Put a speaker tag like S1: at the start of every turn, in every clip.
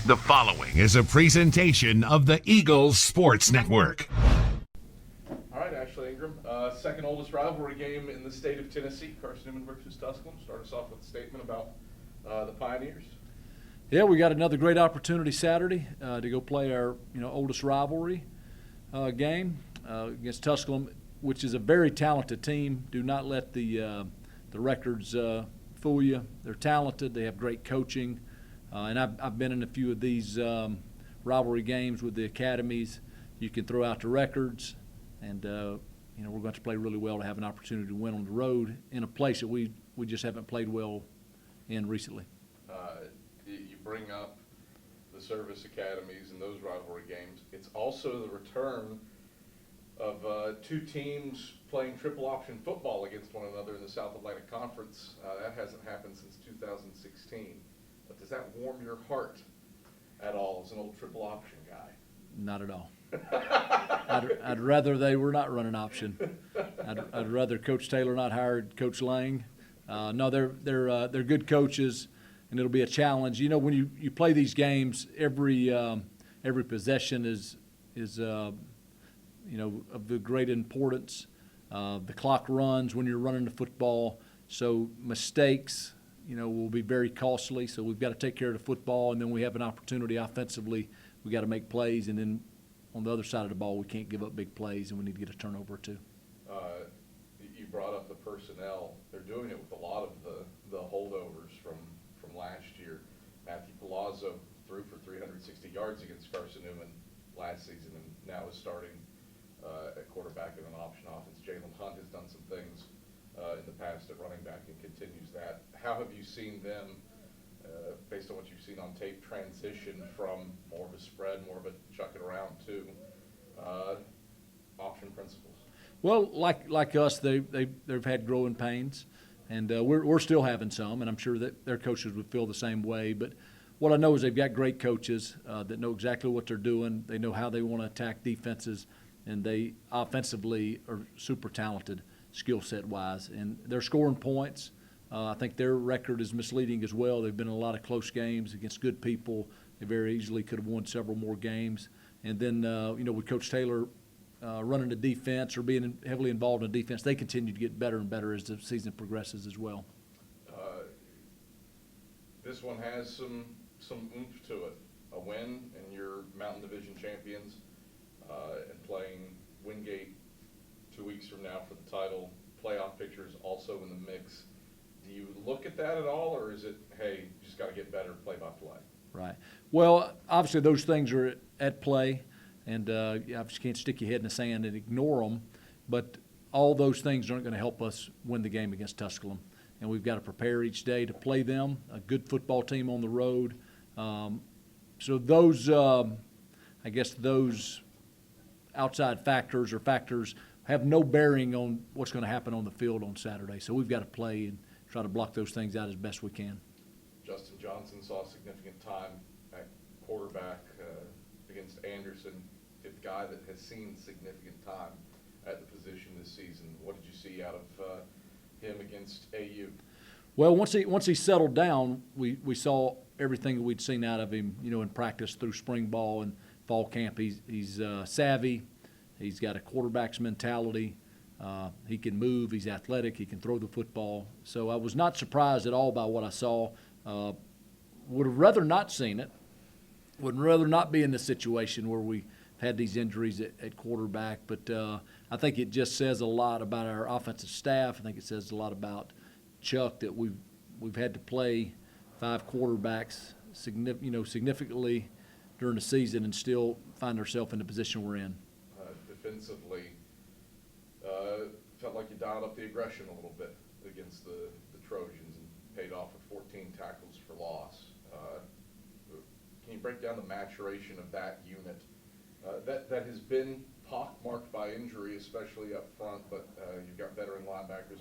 S1: The following is a presentation of the Eagles Sports Network.
S2: All right, Ashley Ingram, second oldest rivalry game in the state of Tennessee, Carson-Newman versus Tusculum. Start us off with a statement about the Pioneers.
S3: Yeah, we got another great opportunity Saturday to go play our oldest rivalry game against Tusculum, which is a very talented team. Do not let the records fool you. They're talented. They have great coaching, and I've been in a few of these rivalry games with the academies. You can throw out the records, and we're going to play really well to have an opportunity to win on the road in a place that we just haven't played well in recently.
S2: You bring up the service academies and those rivalry games. It's also the return of two teams playing triple option football against one another in the South Atlantic Conference. That hasn't happened since 2016. But does that warm your heart at all as an old triple option guy?
S3: Not at all. I'd rather they were not running option. I'd rather Coach Taylor not hired Coach Lang. No, they're good coaches, and it'll be a challenge. You know, when you play these games, every possession is of the great importance. The clock runs when you're running the football, so mistakes will be very costly. So we've got to take care of the football, and then we have an opportunity offensively. We got to make plays, and then on the other side of the ball, we can't give up big plays, and we need to get a turnover or two.
S2: You brought up the personnel. They're doing it with a lot of the holdovers from last year. Matthew Palazzo threw for 360 yards against Carson-Newman last season, and now is starting at quarterback in an option offense. Jalen Hunt has done some things in the past at running back and continues that. How have you seen them, based on what you've seen on tape, transition from more of a spread, more of a chuck it around to option principles? Well,
S3: like us, they've had growing pains, and we're still having some, and I'm sure that their coaches would feel the same way. But what I know is they've got great coaches that know exactly what they're doing. They know how they want to attack defenses, and they offensively are super talented skill set wise, and they're scoring points. I think their record is misleading as well. They've been in a lot of close games against good people. They very easily could have won several more games. And then with Coach Taylor running the defense or being heavily involved in defense, they continue to get better and better as the season progresses as well.
S2: This one has some oomph to it. A win, and you're Mountain Division champions, and playing Wingate 2 weeks from now for the title. Playoff picture is also in the mix. Do you look at that at all, or is it, hey, you just got to get better play by play?
S3: Right. Well, obviously those things are at play, and you obviously can't stick your head in the sand and ignore them, but all those things aren't going to help us win the game against Tusculum, and we've got to prepare each day to play them, a good football team on the road. So those, I guess those outside factors or factors have no bearing on what's going to happen on the field on Saturday. So we've got to play and try to block those things out as best we can.
S2: Justin Johnson saw significant time at quarterback against Anderson, a guy that has seen significant time at the position this season. What did you see out of him against AU?
S3: Well, once he settled down, we saw everything that we'd seen out of him, in practice through spring ball and fall camp. He's savvy. He's got a quarterback's mentality. He can move. He's athletic. He can throw the football. So I was not surprised at all by what I saw. Would have rather not seen it. Would rather not be in the situation where we had these injuries at quarterback. But I think it just says a lot about our offensive staff. I think it says a lot about Chuck that we've had to play 5 quarterbacks significantly during the season and still find ourselves in the position we're in.
S2: Defensively, felt like you dialed up the aggression a little bit against the Trojans and paid off with 14 tackles for loss. Can you break down the maturation of that unit that has been pockmarked by injury, especially up front, but you've got veteran linebackers,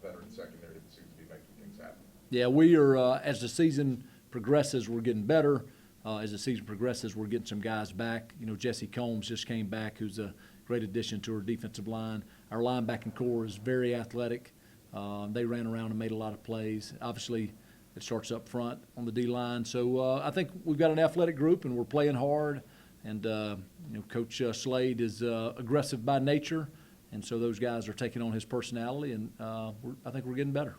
S2: veteran secondary that seems to be making things happen?
S3: Yeah, we are, as the season progresses, we're getting better. As the season progresses, we're getting some guys back. Jesse Combs just came back, who's a great addition to our defensive line. Our linebacking core is very athletic. They ran around and made a lot of plays. Obviously, It starts up front on the D-line. So I think we've got an athletic group, and we're playing hard. And, Coach Slade is aggressive by nature, and so those guys are taking on his personality, and I think we're getting better.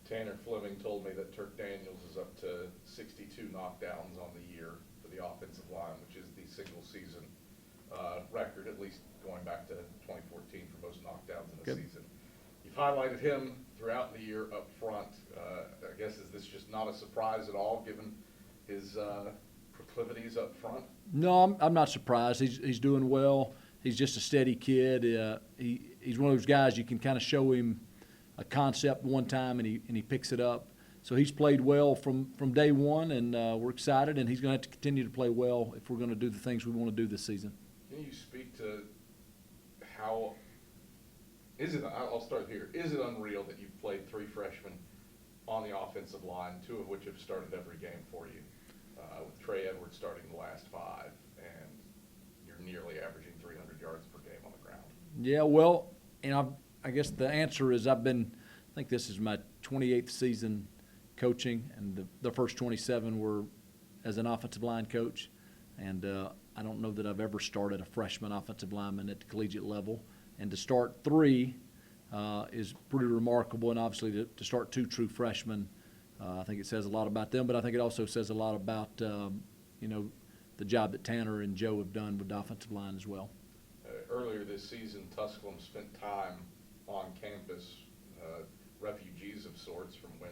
S2: Tanner Fleming told me that Turk Daniels is up to 62 knockdowns on the year for the offensive line, which is the single-season record, at least going back to 2014 for most knockdowns in a
S3: Good.
S2: season. You've highlighted him throughout the year up front. I guess, is this just not a surprise at all, given his proclivities up front?
S3: No, I'm not surprised. He's doing well. He's just a steady kid. He's one of those guys you can kind of show him a concept one time and he picks it up. So he's played well from day one, and we're excited. And he's going to have to continue to play well if we're going to do the things we want to do this season.
S2: Can you speak to how is it? I'll start here. Is it unreal that you've played 3 freshmen on the offensive line, 2 of which have started every game for you? With Trey Edwards starting the last 5, and you're nearly averaging 300 yards per game on the ground.
S3: Yeah, well, I guess the answer is I think this is my 28th season coaching, and the first 27 were as an offensive line coach. And I don't know that I've ever started a freshman offensive lineman at the collegiate level. And to start 3 is pretty remarkable, and obviously to start 2 true freshmen, I think it says a lot about them, but I think it also says a lot about, the job that Tanner and Joe have done with the offensive line as well.
S2: Earlier this season, Tusculum spent time on campus, refugees of sorts from when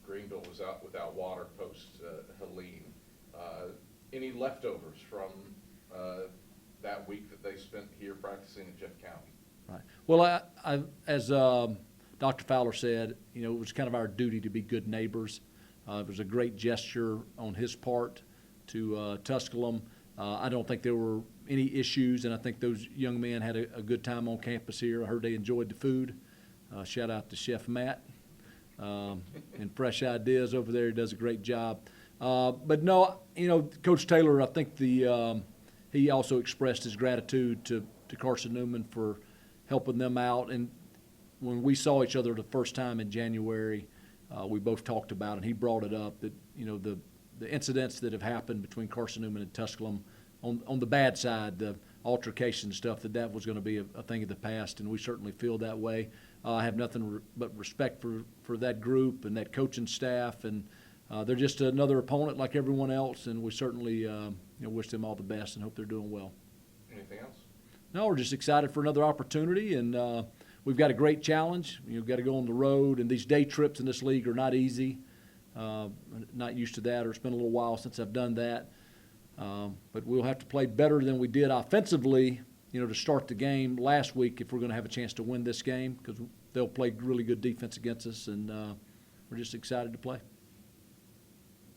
S2: Greenville was out without water post-Helene. Any leftovers from that week that they spent here practicing in Jeff County?
S3: Right. Well, as Dr. Fowler said, it was kind of our duty to be good neighbors. It was a great gesture on his part to Tusculum. I don't think there were any issues, and I think those young men had a good time on campus here. I heard they enjoyed the food. Shout out to Chef Matt and Fresh Ideas over there. He does a great job. But no, Coach Taylor, I think he also expressed his gratitude to Carson-Newman for helping them out. And when we saw each other the first time in January, we both talked about, and he brought it up, that the incidents that have happened between Carson-Newman and Tusculum on the bad side, the altercation stuff, that was going to be a thing of the past, and we certainly feel that way. I have nothing but respect for that group and that coaching staff, and they're just another opponent like everyone else, and we certainly wish them all the best and hope they're doing well.
S2: Anything else?
S3: No, we're just excited for another opportunity, and we've got a great challenge. We've got to go on the road, and these day trips in this league are not easy. Not used to that, or it's been a little while since I've done that. But we'll have to play better than we did offensively, to start the game last week if we're going to have a chance to win this game, because they'll play really good defense against us, and we're just excited to play.